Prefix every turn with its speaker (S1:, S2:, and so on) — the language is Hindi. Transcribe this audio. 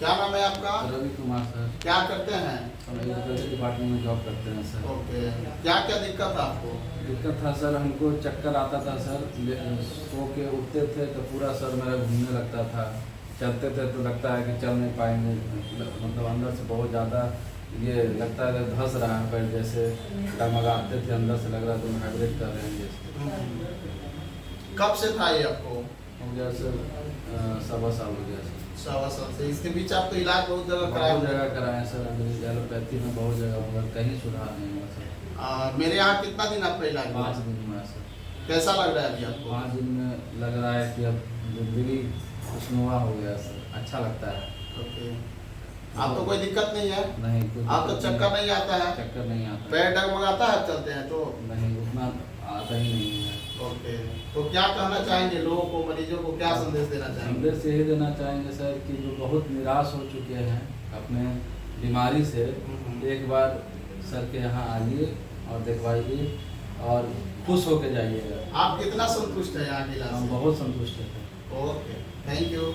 S1: क्या नाम है आपका?
S2: रवि कुमार सर।
S1: क्या करते हैं?
S2: हम एग्रीकल्चर डिपार्टमेंट में जॉब करते हैं सर।
S1: ओके, क्या क्या दिक्कत है आपको?
S2: दिक्कत था सर, हमको चक्कर आता था सर, सो के उठते थे तो पूरा सर मेरा घूमने लगता था, चलते थे तो लगता है कि चल नहीं पाएंगे, मतलब अंदर से बहुत ज़्यादा ये लगता है कि धंस रहा है पैर, जैसे डगमगाते थे अंदर से, लग रहा था हाइब्रिड कर रहे हैं जैसे।
S1: कब से था ये आपको?
S2: हो गया सर 7 साल हो गया सर।
S1: 7 साल से। इसके बीच आप तो इलाज बहुत जगह कराए
S2: बहुत
S1: होंगे।
S2: जगह कराए सर, अंग्रेजी एलोपैथी में बहुत जगह, मगर कहीं सुधार नहीं हुआ सर।
S1: मेरे यहाँ कितना दिन आपका इलाज हुआ?
S2: 5 दिन में सर।
S1: कैसा लग रहा है अभी आपको?
S2: 5 दिन में लग रहा है कि अब जिंदगी खुशनुमा हो गया सर, अच्छा लगता है।
S1: ओके, आपको कोई दिक्कत नहीं है?
S2: नहीं, कुछ
S1: आपको चक्कर नहीं आता है?
S2: चक्कर नहीं आता।
S1: पैर डगमगाता है चलते हैं तो?
S2: नहीं, उतना आता ही नहीं है।
S1: ओके, तो क्या कहना चाहेंगे लोगों को, मरीजों को क्या संदेश देना चाहेंगे?
S2: संदेश यही देना चाहेंगे सर कि जो बहुत निराश हो चुके हैं अपने बीमारी से, एक बार सर के यहाँ आइए और दिखवाइए और खुश होके जाइएगा।
S1: आप कितना संतुष्ट है यहाँ के इलाज
S2: हम
S1: से?
S2: बहुत संतुष्ट हैं।
S1: Okay, thank you.